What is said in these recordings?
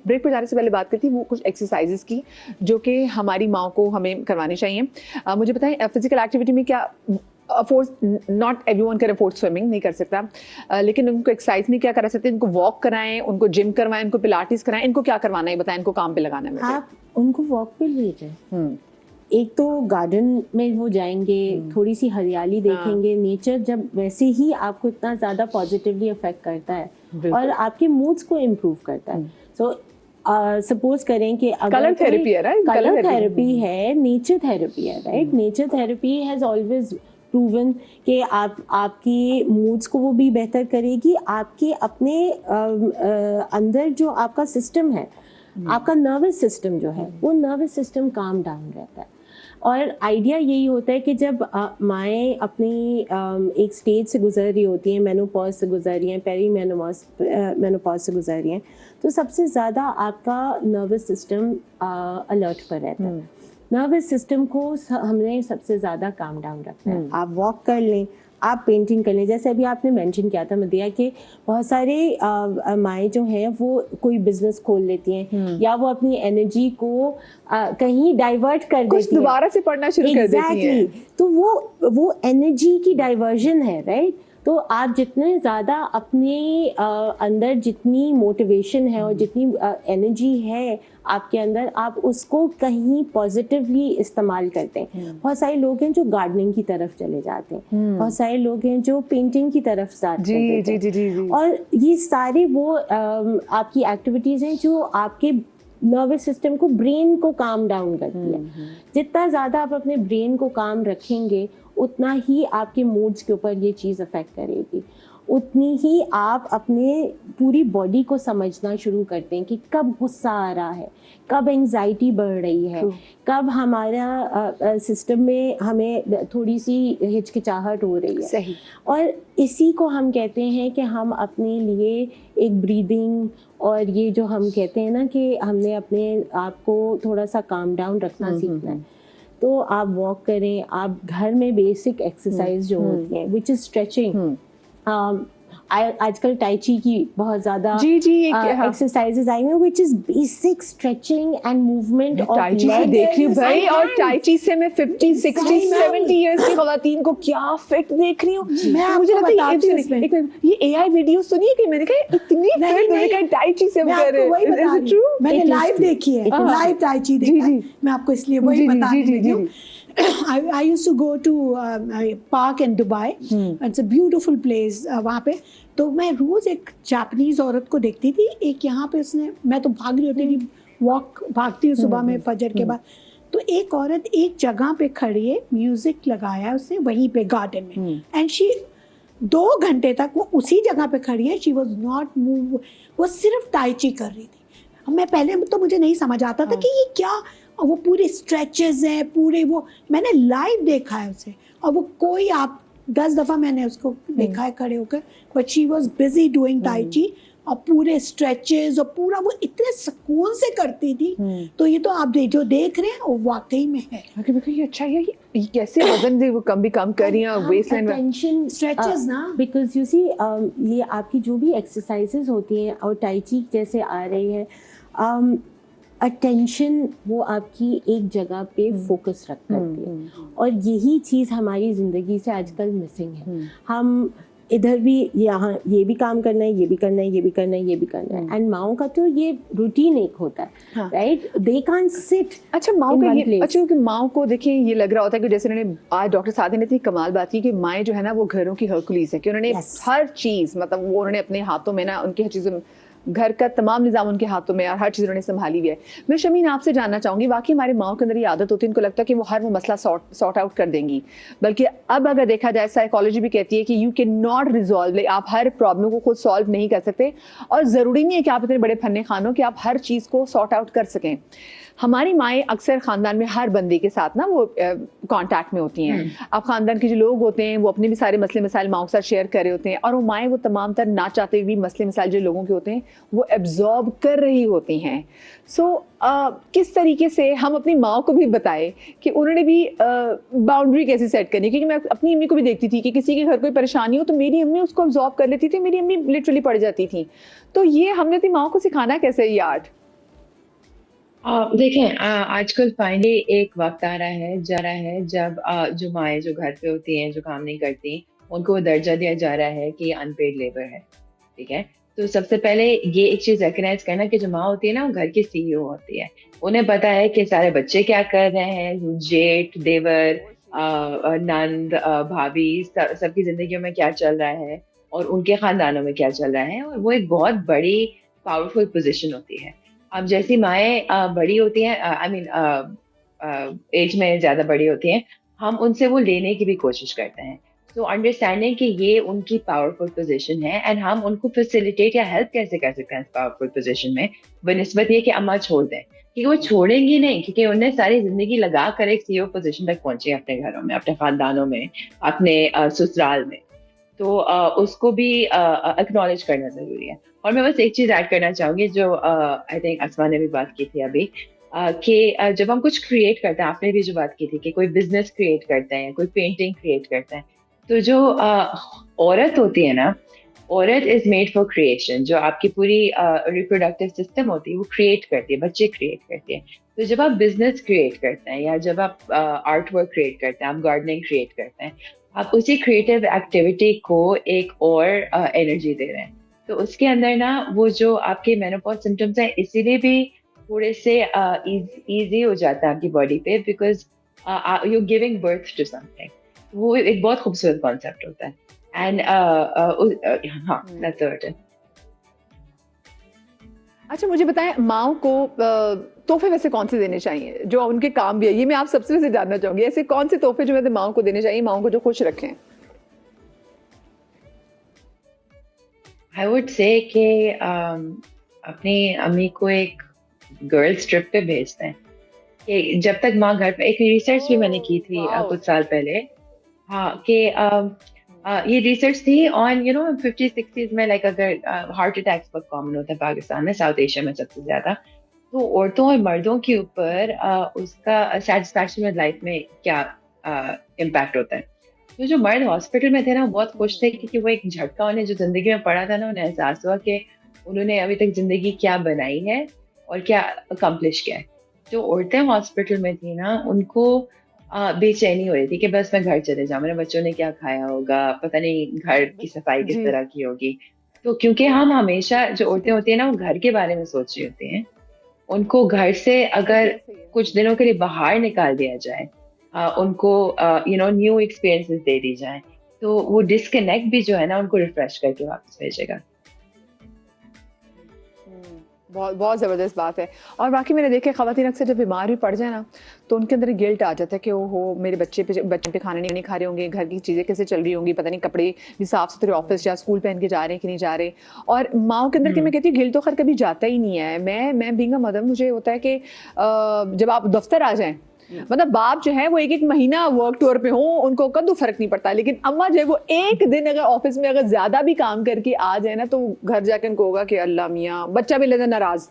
Break पर जाने से पहले बात करती वो कुछ एक्सरसाइजेस की जो कि हमारी माँ को हमें करवानी चाहिए। मुझे बताएं फिजिकल एक्टिविटी में क्या not everyone can afford swimming, नहीं कर सकता, लेकिन उनको एक्सरसाइज में क्या करा सकते हैं? उनको वॉक कराएं, उनको जिम करवाएं, उनको पिलाटिस कराएं, इनको क्या करवाना है बताएं, इनको काम पे लगाना है? आप उनको वॉक पे ले जाएं। एक तो गार्डन में वो जाएंगे, थोड़ी सी हरियाली देखेंगे, नेचर जब वैसे ही आपको इतना ज़्यादा पॉजिटिवली अफेक्ट करता है और आपके मूड्स को इम्प्रूव करता है। सो सपोज करें कि कलर थेरेपी है, राइट? कलर थेरेपी है, नेचर थेरेपी है, right? Nature therapy has always proven कि आपकी मूड्स को वो भी बेहतर करेगी, आपके अपने अंदर जो आपका सिस्टम है, आपका नर्वस सिस्टम जो है, वो नर्वस सिस्टम काम डाउन रहता है। और आइडिया यही होता है कि जब माएँ अपनी एक स्टेज से गुजर रही होती हैं, मेनोपॉज से गुजर रही हैं, पेरी मेनोपॉज से गुजर रही हैं, तो सबसे ज़्यादा आपका नर्वस सिस्टम अलर्ट पर रहता है। नर्वस सिस्टम को हमने सबसे ज़्यादा काम डाउन रखना है। आप वॉक कर लें, आप पेंटिंग कर लें, जैसे अभी आपने मेंशन किया था मदिया कि बहुत सारे माएँ जो हैं वो कोई बिजनेस खोल लेती हैं या वो अपनी एनर्जी को कहीं डाइवर्ट कर देती हैं, दोबारा से पढ़ना शुरू कर देती हैं। तो वो एनर्जी की डाइवर्जन है, राइट? तो आप जितने ज़्यादा अपने अंदर जितनी मोटिवेशन है और जितनी एनर्जी है आपके अंदर, आप उसको कहीं पॉजिटिवली इस्तेमाल करते हैं। बहुत सारे लोग हैं जो गार्डनिंग की तरफ चले जाते हैं, बहुत सारे लोग हैं जो पेंटिंग की तरफ जाते हैं, और ये सारे वो आपकी एक्टिविटीज़ हैं जो आपके नर्वस सिस्टम को, ब्रेन को काम डाउन करती है। जितना ज़्यादा आप अपने ब्रेन को काम रखेंगे उतना ही आपके मूड्स के ऊपर ये चीज़ अफेक्ट करेगी, उतनी ही आप अपने पूरी बॉडी को समझना शुरू करते हैं कि कब गुस्सा आ रहा है, कब एंजाइटी बढ़ रही है, कब हमारा सिस्टम में हमें थोड़ी सी हिचकिचाहट हो रही है। सही। और इसी को हम कहते हैं कि हम अपने लिए एक ब्रीदिंग, और ये जो हम कहते हैं ना कि हमने अपने आप को थोड़ा सा काम डाउन रखना सीखना है। तो आप वॉक करें, आप घर में बेसिक एक्सरसाइज जो होती हैं, विच इज स्ट्रेचिंग। आजकल टाइची की बहुत ज्यादा एक्सरसाइजेज आई हैं, which is basic stretching and movement of tai chi से देख रही हूँ भाई, और टाइची से मैं 50, 60, 70 इयर्स की खवातीन को क्या फिट देख रही हूँ। मुझे लगता है ये एआई वीडियो सुनिए कि मैंने कहा इतनी फिट, मैंने कहा टाइची से कर रहे हैं। Is it true? मैंने लाइव देखी है, लाइव टाइची देखा है, मैं आपको इसलिए वही बता रही हूँ। I used to go to a park in Dubai. It's a beautiful place. वहाँ पे तो मैं रोज एक जापानीज औरत को देखती थी। एक यहाँ पे उसने, मैं तो भाग रही होती थी, भागती हूँ सुबह में फजर के बाद, तो एक औरत एक जगह पे खड़ी है, म्यूजिक लगाया है उसने वहीं पे गार्डन में, एंड शी 2 घंटे तक वो उसी जगह पे खड़ी है। शी वॉज नॉट मूव, वो सिर्फ टाइची कर रही थी। मैं पहले तो मुझे नहीं समझ आता था कि ये क्या, और वो पूरे स्ट्रेचेस हैं पूरे, वो मैंने लाइव देखा है उसे, और वो कोई आप 10 दफ़ा मैंने उसको देखा है खड़े होकर, but she was busy doing tai chi, और पूरे स्ट्रेचेस और पूरा वो इतने सुकून से करती थी। तो ये तो आप जो देख रहे हैं वो वाकई में है। ये अच्छा है, ये कैसे वजन वो कम भी कम कर रही हैं, वेस्टलाइन टेंशन स्ट्रेचेस ना, बिकॉज यू सी ये आपकी जो भी एक्सरसाइजेज होती हैं और टाइची जैसे आ रही है, अटेंशन वो आपकी एक जगह पे फोकस रख करती है, और यही चीज़ हमारी ज़िंदगी से आजकल मिसिंग है। हम इधर भी, यहाँ ये भी काम करना है, ये भी करना है, ये भी करना है, ये भी करना है, एंड माओ का तो ये रूटीन एक होता है, राइट? They can't sit. अच्छा, माओ का ये, अच्छा क्योंकि माओ को देखिए ये लग रहा होता है कि जैसे उन्होंने आज डॉक्टर सादी ने इतनी कमाल बात की कि माएँ जो है ना वो घरों की हरकुलीस है, कि उन्होंने हर चीज़, मतलब वो उन्होंने अपने हाथों में ना, उनकी हर चीज़, घर का तमाम निज़ाम उनके हाथों में, और हर चीज़ उन्होंने संभाली हुई है। मैं शमीन आपसे जानना चाहूँगी, वाकई हमारे माओ के अंदर ये आदत होती है, उनको लगता है कि वो हर वो मसला सॉर्ट आउट कर देंगी, बल्कि अब अगर देखा जाए साइकोलॉजी भी कहती है कि यू कैन नॉट रिजॉल्व, आप हर प्रॉब्लम को खुद सॉल्व नहीं कर सकते, और ज़रूरी नहीं है कि आप इतने बड़े फन्ने खानों कि आप हर चीज़ को सॉर्ट आउट कर सकें। हमारी माएँ अक्सर ख़ानदान में हर बंदे के साथ ना वो कांटेक्ट में होती हैं। अब ख़ानदान के जो लोग होते हैं वो अपने भी सारे मसले मसाइल माओं के साथ शेयर कर रहे होते हैं, और वो माएँ वो तमाम तर ना चाहते हुए भी मसले मसाइल जो लोगों के होते हैं वो एब्जॉर्ब कर रही होती हैं। सो किस तरीके से हम अपनी माँ को भी बताएं कि उन्होंने भी बाउंड्री कैसे सेट करनी, क्योंकि मैं अपनी अम्मी को भी देखती थी कि किसी के घर कोई परेशानी हो तो मेरी अम्मी उसको अब्जॉर्ब कर लेती थी, मेरी अम्मी लिटरली पड़ जाती थी। तो ये हमने अपनी माँ को सिखाना कैसे ये आर्ट? देखें, आजकल फाइनली एक वक्त आ रहा है जा रहा है जब जो माएँ जो घर पे होती हैं, जो काम नहीं करती, उनको वो दर्जा दिया जा रहा है कि ये अनपेड लेबर है, ठीक है? तो सबसे पहले ये एक चीज़ रिकॉग्नाइज़ करना कि जो माँ होती है ना, वो घर की सीईओ होती है। उन्हें पता है कि सारे बच्चे क्या कर रहे हैं, जेठ, देवर, नंद, भाभी, सबकी ज़िंदगियों में क्या चल रहा है और उनके ख़ानदानों में क्या चल रहा है, और वो एक बहुत बड़ी पावरफुल पोज़ीशन होती है। अब जैसी माएँ बड़ी होती हैं, आई मीन एज में ज़्यादा बड़ी होती हैं, हम उनसे वो लेने की भी कोशिश करते हैं। सो अंडरस्टैंडिंग कि ये उनकी पावरफुल पोज़ीशन है एंड हम उनको फैसिलिटेट या हेल्प कैसे कर सकते हैं इस पावरफुल पोज़ीशन में, बनिस्बत ये कि अम्मा छोड़ दें। क्योंकि वो छोड़ेंगी नहीं, क्योंकि उन्हें सारी ज़िंदगी लगा कर एक सीईओ पोज़ीशन तक पहुँची है अपने घरों में, अपने ख़ानदानों में, अपने ससुराल में। तो उसको भी एक्नॉलेज करना ज़रूरी है। और मैं बस एक चीज़ ऐड करना चाहूँगी जो आई थिंक अस्मा ने भी बात की थी अभी, कि जब हम कुछ क्रिएट करते हैं, आपने भी जो बात की थी कि कोई बिज़नेस क्रिएट करते हैं, कोई पेंटिंग क्रिएट करते हैं, तो जो औरत होती है ना, औरत इज़ मेड फॉर क्रिएशन। जो आपकी पूरी रिप्रोडक्टिव सिस्टम होती है, वो क्रिएट करती है, बच्चे क्रिएट करती है। तो जब आप बिज़नेस क्रिएट करते हैं या जब आप आर्ट वर्क क्रिएट करते हैं, आप गार्डनिंग क्रिएट करते हैं, आप उसी क्रिएटिव एक्टिविटी को एक और एनर्जी दे रहे हैं। तो उसके अंदर ना वो जो आपके मेनोपॉज सिम्टम्स हैं, इसीलिए भी थोड़े से ईजी हो जाता है आपकी बॉडी पे, because you giving birth to something. वो एक बहुत खूबसूरत कॉन्सेप्ट होता है। एंड हाँ, दैट्स इट। अच्छा मुझे बताएं, माओ को तोहफे वैसे कौन से देने चाहिए जो उनके काम भी है? ये मैं आप सबसे वैसे जानना चाहूंगी, ऐसे कौन से तोहफे जो वैसे माओ को देने चाहिए, माओ को जो खुश रखें? आई वुड से कि अपनी अम्मी को एक गर्ल्स ट्रिप पे भेजते हैं, कि जब तक माँ घर पे, एक रिसर्च भी मैंने की थी Wow. कुछ साल पहले। हाँ, कि ये रिसर्च थी ऑन 50-60s में, लाइक अगर हार्ट अटैक्स बहुत कॉमन होता है पाकिस्तान में, साउथ एशिया में सबसे ज्यादा, तो औरतों और मर्दों के ऊपर उसका सेटिस्फैक्शन विद लाइफ में क्या इम्पैक्ट होता है। तो जो मर्द हॉस्पिटल में थे ना, बहुत खुश थे, क्योंकि वो एक झटका उन्हें जो जिंदगी में पड़ा था ना, उन्हें एहसास हुआ कि उन्होंने अभी तक जिंदगी क्या बनाई है और क्या अकम्प्लिश किया है। जो औरतें हॉस्पिटल में थी ना, उनको बेचैनी हो रही थी कि बस मैं घर चले जाऊँ, मेरे बच्चों ने क्या खाया होगा, पता नहीं घर की सफाई किस जी। तरह की होगी। तो क्योंकि हम हमेशा, जो औरतें होती है ना, वो घर के बारे में सोच रही होती हैं, उनको घर से अगर कुछ दिनों के लिए बाहर निकाल दिया जाए, उनको न्यू एक्सपीरियंसेस दे दी जाए, तो वो डिस्कनेक्ट भी जो है ना, उनको रिफ्रेश करके वापस भेजेगा। बहुत बहुत ज़बरदस्त बात है। और बाकी मैंने देखा ख़वातीन अक्सर जब बीमार भी पड़ जाए ना, तो उनके अंदर गिल्ट आ जाता है कि ओहो मेरे बच्चे पे खाना नहीं खा रहे होंगे, घर की चीज़ें कैसे चल रही होंगी, पता नहीं कपड़े भी साफ़ सुथरे ऑफिस या स्कूल पहन के जा रहे हैं कि नहीं जा रहे। और माओ के अंदर कि मैं कहती हूँ गिल्ट तो खैर कभी जाता ही नहीं है। मैं बीइंग अ मदर, मुझे होता है कि जब आप दफ्तर आ जाएं, मतलब बाप जो है वो एक महीना वर्क टूर पे हो, उनको कद्दू फर्क नहीं पड़ता, लेकिन अम्मा जो है वो एक दिन अगर ऑफिस में अगर ज्यादा भी काम करके आ जाए ना, तो घर जाकर उनको होगा कि अल्लाह मियाँ, बच्चा भी लेना नाराज,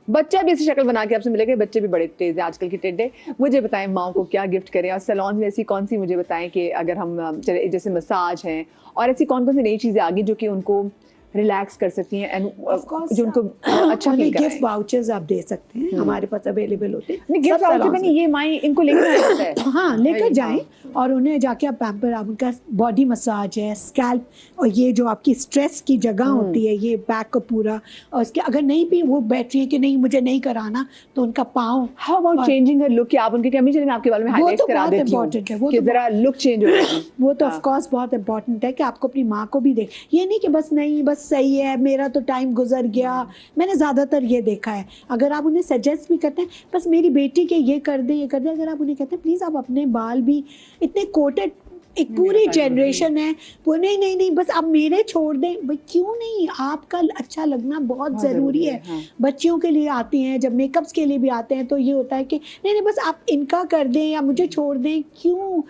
बच्चा भी ऐसी शक्ल बना के आपसे मिलेगा। बच्चे भी बड़े तेज है आजकल की टेढ़े। मुझे बताएं माओ को क्या गिफ्ट करें, और सैलून में ऐसी कौन सी, मुझे बताएं कि अगर हम जैसे मसाज हैं और ऐसी कौन कौन सी नई चीजें आ गई जो कि उनको रिलैक्स कर सकती हैं एंड जो उनको अच्छा फील कराए। गिफ्ट वाउचर्स आप दे सकते हैं, हमारे पास अवेलेबल होते हैं। नहीं, गिफ्ट वाउचर में नहीं, ये माई इनको लेकर आना होता है। हाँ, लेकर जाएं और उन्हें जाके आप पैम्पर, आप उनका बॉडी मसाज है, स्कैल्प, और ये जो आपकी स्ट्रेस की जगह होती है, ये बैक को पूरा, और इसके अगर नहीं भी वो बैठ रही है कि नहीं मुझे नहीं कराना, तो उनका पाँव। How about changing her look, कि आप उनके कमी चले मैं आपके बालों में हाईलाइट करा देती हूं, इम्पोर्टेंट है, वो कि जरा लुक चेंज हो जाए। वो तो ऑफ कोर्स बहुत इम्पोर्टेंट है कि आपको अपनी माँ को भी देख, ये नहीं कि बस नहीं बस सही है मेरा तो टाइम गुजर गया। मैंने ज्यादातर ये देखा है, अगर आप उन्हें सजेस्ट भी करते हैं बस मेरी बेटी के ये कर दे ये कर दे, अगर आप उन्हें कहते हैं प्लीज आप अपने बाल भी इतने कोटेड, एक पूरी जनरेशन है वो नहीं नहीं नहीं बस आप मेरे छोड़ दें, भाई क्यों नहीं, आपका अच्छा लगना बहुत ज़रूरी है। हाँ। बच्चियों के लिए आती हैं, जब मेकअप्स के लिए भी आते हैं तो ये होता है कि नहीं नहीं बस आप इनका कर दें या मुझे छोड़ दें, क्यों,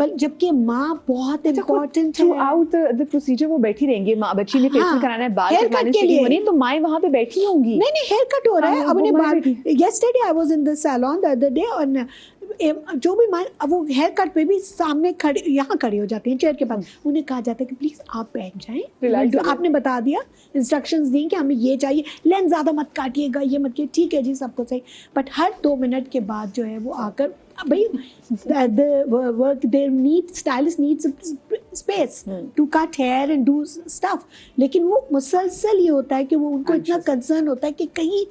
जबकि माँ बहुत इम्पोर्टेंट थ्रू है। आउट द प्रोसीजर वो बैठी रहेंगी, माँ बच्ची ने फेशियल कराना है, बाल कटवाने के लिए तो माँ वहाँ पे बैठी होंगी। नहीं नहीं हेयर कट हो रहा है। हाँ, अब वो उन्हें माँ बाल, बैठी। yesterday I was in the salon the other day, और जो भी अब वो हेयर कट पे भी सामने खड़े यहाँ खड़ी हो जाती हैं चेयर के पास, उन्हें कहा जाता है कि प्लीज आप बैठ जाएं, आपने बता दिया, इंस्ट्रक्शंस दी कि हमें ये चाहिए, लेंस ज़्यादा मत काटिएगा, ये मत, ठीक है जी सबको सही, बट हर 2 मिनट के बाद जो है वो आकर भाई work there need, stylist needs space to cut hair and do stuff, लेकिन वो मुसलसल ये होता है कि वो उनको इतना कंसर्न होता है कि कहीं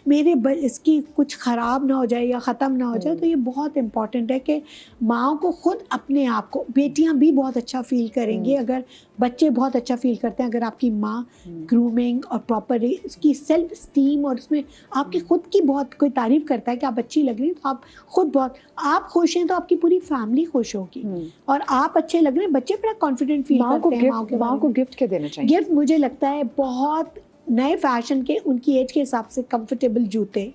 मेरे इसकी कुछ ख़राब ना हो जाए या ख़त्म ना हो जाए। तो ये बहुत इम्पॉर्टेंट है कि माँओं को खुद अपने आप को, बेटियां भी बहुत अच्छा फील करेंगी अगर, बच्चे बहुत अच्छा फील करते हैं अगर आपकी माँ ग्रूमिंग और प्रॉपर इसकी सेल्फ स्टीम और उसमें आपकी खुद की बहुत कोई तारीफ़ करता है कि आप अच्छी लग रही हैं, तो आप खुद बहुत, आप खुश हैं तो आपकी पूरी फैमिली खुश होगी, और आप अच्छे लग रहे हैं, बच्चे बड़ा कॉन्फिडेंट फील करते हैं। माँ को गिफ्ट क्या देना चाहिए? गिफ्ट मुझे लगता है बहुत नए फैशन के, उनकी एज के हिसाब से कंफर्टेबल जूते,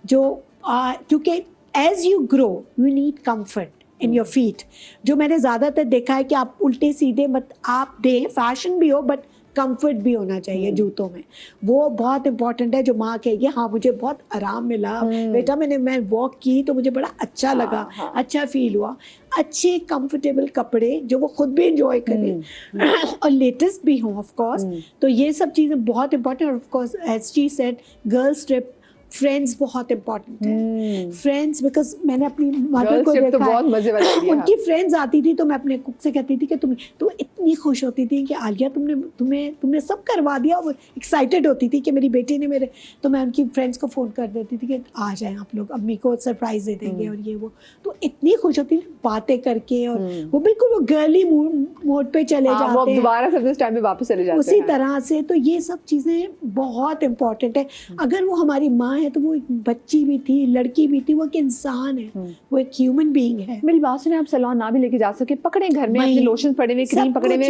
जो क्योंकि as you grow you need comfort in your feet. जो मैंने ज़्यादातर देखा है कि आप उल्टे सीधे मत आप दें, फैशन भी हो बट कंफर्ट भी होना चाहिए जूतों में, वो बहुत इंपॉर्टेंट है। जो माँ कहेगी हाँ मुझे बहुत आराम मिला बेटा, मैं वॉक की तो मुझे बड़ा अच्छा लगा, अच्छा फील हुआ, अच्छे कंफर्टेबल कपड़े जो वो खुद भी इंजॉय करें और लेटेस्ट भी हों ऑफ कोर्स। तो ये सब चीज़ें बहुत important. Of course as she said, girls trip, friends बहुत इंपॉर्टेंट है। फ्रेंड्स बिकॉज मैंने अपनी मदर को देखा तो बहुत मजे वाला है। उनकी फ्रेंड्स आती थी तो मैं अपने कुक से कहती थी कि तुम इतनी खुश होती थी कि आलिया तुमने सब करवा दिया, वो एक्साइटेड होती थी कि मेरी बेटी ने मेरे, तो मैं उनकी फ्रेंड्स को फ़ोन कर देती थी कि आ जाएं आप लोग, अम्मी को सरप्राइज दे देंगे और ये वो, तो इतनी खुश होती थी बातें करके, और वो बिल्कुल वो गर्ली मोड पे चले जाते हैं, दोबारा सब उस टाइम में वापस चले जाते हैं उसी तरह से। तो ये सब चीज़ें बहुत इंपॉर्टेंट है। अगर वो हमारी माँ है तो वो एक बच्ची भी थी, लड़की भी थी, वो एक इंसान है, वो एक ह्यूमन बीइंग है। मेरी बात सुने, आप सैलून ना भी लेके जा सके, पकड़े घर में अपने लोशन पड़े हुए, क्रीम पकड़े हुए,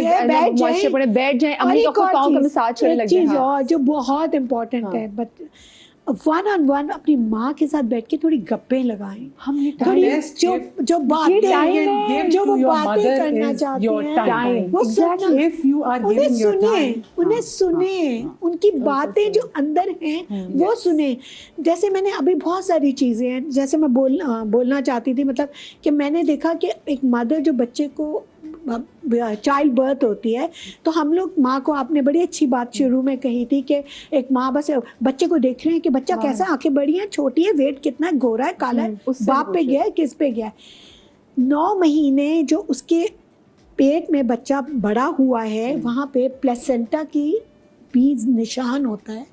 मॉइस्चर पड़े, बैठ जाएं, अम्मी का पाँव का मसाज करने लग जाए। और जो बहुत इंपॉर्टेंट है, बट 1-on-1 अपनी माँ के साथ बैठ के थोड़ी गप्पे लगाएं, थोड़ी जो बातें जो वो बातें करना चाहती हैं वो उन्हें सुने, उनकी बातें जो अंदर हैं वो सुने। जैसे मैंने अभी बहुत सारी चीज़ें हैं, जैसे मैं बोलना चाहती थी, मतलब कि मैंने देखा कि एक मदर जो बच्चे को चाइल्ड बर्थ होती है, तो हम लोग माँ को, आपने बड़ी अच्छी बात शुरू में कही थी कि एक माँ बस बच्चे को देख रहे हैं कि बच्चा कैसा, आंखें बड़ी हैं, छोटी है, वेट कितना है, गोरा है, काला है, बाप पे गया है, किस पे गया है। 9 महीने जो उसके पेट में बच्चा बड़ा हुआ है, वहाँ पे प्लेसेंटा की बीज निशान होता है,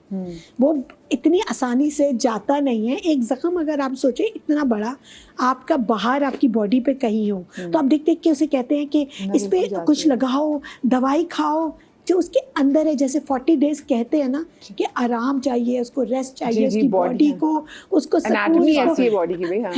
वो इतनी आसानी से जाता नहीं है। एक जख्म अगर आप सोचें इतना बड़ा आपका बाहर आपकी बॉडी पे कहीं हो, तो आप देख देख के उसे कहते हैं कि इस पे कुछ लगाओ, दवाई खाओ, जो उसके अंदर है। जैसे 40 डेज कहते हैं ना कि आराम चाहिए उसको, रेस्ट चाहिए उसकी बॉडी को, उसको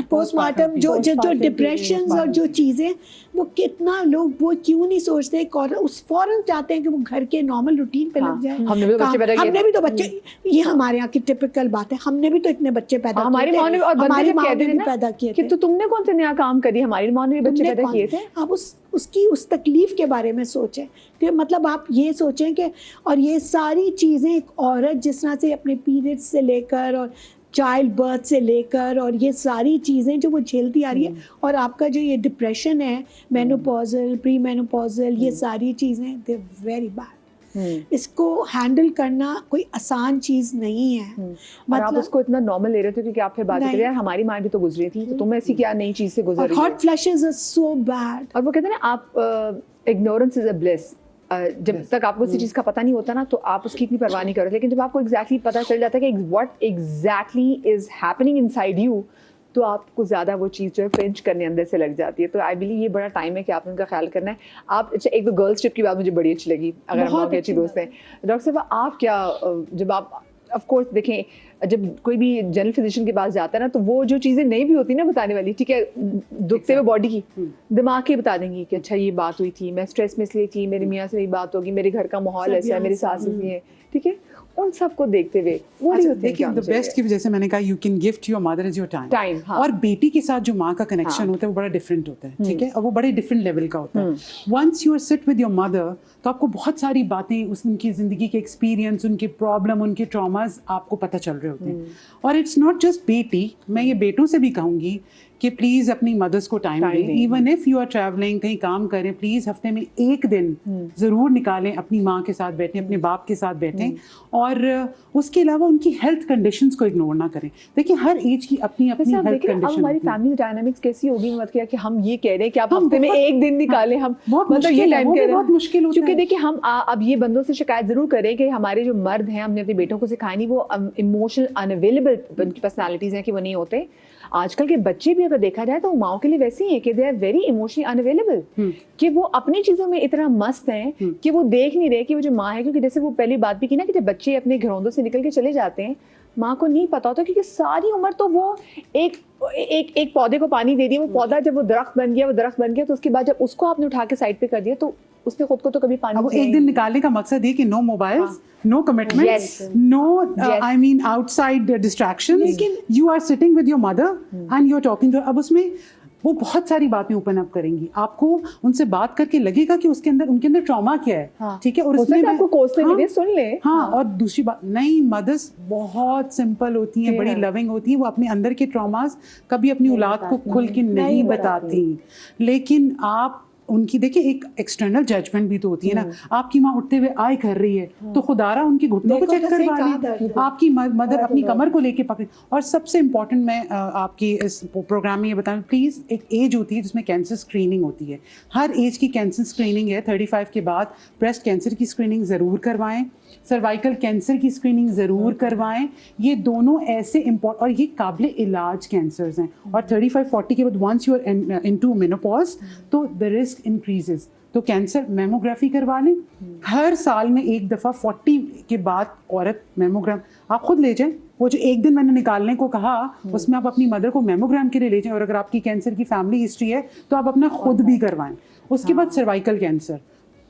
पोस्टमार्टम जो डिप्रेशन और जो चीज़ें, वो कितना लोग वो क्यों नहीं सोचते, उस फौरन चाहते हैं कि वो घर के नॉर्मल रूटीन पे लग जाए। हमने भी तो बच्चे, ये हमारे यहाँ की टिपिकल बात है, हमने भी तो इतने बच्चे पैदा, हमारी माँ ने भी पैदा किए थे, तो तुमने कौन सा नया काम करी, हमारी माँ ने भी बच्चे पैदा किए थे। आप उस तकलीफ के बारे में सोचें कि मतलब आप ये सोचें कि, और ये सारी चीज़ें एक औरत जिस तरह से अपने पीरियड्स से लेकर और चाइल्ड बर्थ से लेकर और ये सारी चीज़ें जो वो झेलती आ रही है, और आपका जो ये डिप्रेशन है, मेनोपॉजल, प्री मेनोपॉजल, ये सारी चीज़ें दे वेरी बैड। इसको हैंडल करना कोई आसान चीज नहीं है। मतलब आप उसको इतना नॉर्मल ले रहे थे क्योंकि आप फिर बात कर रहे हैं हमारी माँ भी तो गुजरी थी, तो तुम ऐसी क्या नई चीज से गुजर रही हो। Hot flashes are so bad. और वो कहते हैं ना, आप इग्नोरेंस इज अ ब्लिस। जब तक आपको किसी चीज का पता नहीं होता ना, तो आप उसकी इतनी परवाह नहीं करोगे, लेकिन जब आपको एग्जैक्टली पता चल जाता है कि what exactly is happening inside you, तो आपको ज़्यादा वो चीज़ जो है फ्रेंच करने अंदर से लग जाती है। तो आई बिलीव ये बड़ा टाइम है कि आपने उनका ख्याल करना है। आप अच्छा, एक तो गर्ल्स ट्रिप की बात मुझे बड़ी अच्छी लगी, अगर हम बहुत अच्छी दोस्त हैं। डॉक्टर साहब आप क्या, जब आप ऑफ कोर्स देखें, जब कोई भी जनरल फिजिशियन के पास जाता है ना, तो वो जो चीज़ें नहीं भी होती ना बताने वाली, ठीक है, दुखते हुए बॉडी की, दिमाग की बता देंगी कि अच्छा ये बात हुई थी, मैं स्ट्रेस में इसलिए थी, मेरी मियाँ से मेरी बात होगी, मेरे घर का माहौल ऐसा है, मेरी सास ऐसी है, ठीक है, उन सबको देखते हुए वो नहीं होते। देखिए द बेस्ट की, जैसे मैंने कहा, you can gift your mother is your time. और बेटी के साथ जो माँ का कनेक्शन होता है वो बड़ा डिफरेंट होता है, ठीक है, और वो बड़े डिफरेंट लेवल का होता है। Once you are sit with your mother, तो आपको बहुत सारी बातें, उनकी जिंदगी के एक्सपीरियंस, उनके प्रॉब्लम, उनके ट्रॉमास आपको पता चल रहे होते हैं। और इट्स नॉट जस्ट बेटी, मैं ये बेटों से भी कहूँगी कि प्लीज अपनी मदर्स को टाइम दें, even if you are travelling, कहीं काम करें, प्लीज हफ्ते में एक दिन जरूर निकालें, अपनी माँ के साथ बैठें, अपने बाप के साथ बैठें, और उसके अलावा उनकी हेल्थ कंडीशंस को इग्नोर ना करें। देखिए हर एज की अपनी अपनी हेल्थ कंडीशन। हमारी फैमिली डायनामिक्स कैसी होगी, मत किया कि हम ये कह रहे हैं कि आप हफ्ते में एक दिन निकालें, हम मतलब ये टाइम कह रहे हैं, बहुत मुश्किल होता है। क्योंकि देखिए हम अब ये बंदों से शिकायत जरूर करें कि हमारे जो मर्द हैं, हमने अपने बेटों को सिखाया नहीं, वो इमोशनल अनअवेलेबल उनकी पर्सनालिटीज हैं कि वो नहीं होते। आजकल के बच्चे भी अगर देखा जाए तो माओ के लिए वैसे ही है कि they are very emotionally unavailable, कि वो अपनी चीजों में इतना मस्त हैं कि वो देख नहीं रहे कि वो जो माँ है, क्योंकि जैसे वो पहली बात भी की ना कि जब बच्चे अपने घरोंदों से निकल के चले जाते हैं, माँ को नहीं पता होता, क्योंकि सारी उम्र तो वो एक पौधे को पानी दे दिया, वो पौधा जब वो दरख्त बन गया, तो उसके बाद जब उसको आपने उठा के साइड पे कर दिया तो उसने खुद को तो कभी पानी नहीं। एक दिन निकालने का मकसद ये कि no mobiles, no commitments, no I mean outside distractions, you are sitting with your mother and you are talking to. अब उसमें वो बहुत सारी बातें ओपन अप करेंगी, आपको उनसे बात करके लगेगा कि उनके अंदर ट्रॉमा क्या है, ठीक है, और उसमें आपको कोसने में सुन ले। हाँ, और दूसरी बात, नहीं, मदर्स बहुत सिंपल होती हैं, बड़ी लविंग होती हैं, वो अपने अंदर के ट्रॉमास कभी अपनी औलाद को खुल के नहीं बताती, लेकिन आप उनकी देखिए एक एक्सटर्नल जजमेंट भी तो होती है ना। आपकी माँ उठते हुए आय कर रही है तो खुदारा उनके घुटनों को चेक करवा ली, आपकी मदर अपनी कमर को लेके पकड़ी। और सबसे इम्पोर्टेंट मैं आपकी इस प्रोग्राम में ये बताऊँ, प्लीज़, एक एज होती है जिसमें कैंसर स्क्रीनिंग होती है, हर एज की कैंसर स्क्रीनिंग है। 35 के बाद ब्रेस्ट कैंसर की स्क्रीनिंग ज़रूर करवाएं, सर्वाइकल कैंसर की स्क्रीनिंग ज़रूर करवाएं। ये दोनों ऐसे इम्पोर्टेंट और ये काबिल इलाज कैंसर्स हैं। और 35-40 के बाद once you are into menopause तो द रिस्क इंक्रीजेस। तो कैंसर मेमोग्राफी करवा लें, हर साल में एक दफ़ा 40 के बाद औरत मेमोग्राम आप खुद ले जाएं। वो जो एक दिन मैंने निकालने को कहा उसमें आप अपनी मदर को मेमोग्राम के लिए ले जाएं, और अगर आपकी कैंसर की फैमिली हिस्ट्री है तो आप अपना खुद भी करवाएं। उसके बाद सर्वाइकल कैंसर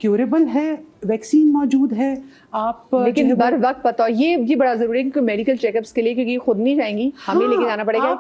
क्यूरेबल है, वैक्सीन मौजूद है, आप लेकिन बर वक्त पता, ये बड़ा जरूरी है क्योंकि मेडिकल चेकअप्स के लिए, क्योंकि खुद नहीं जाएंगी, हमें लेके जाना पड़ेगा।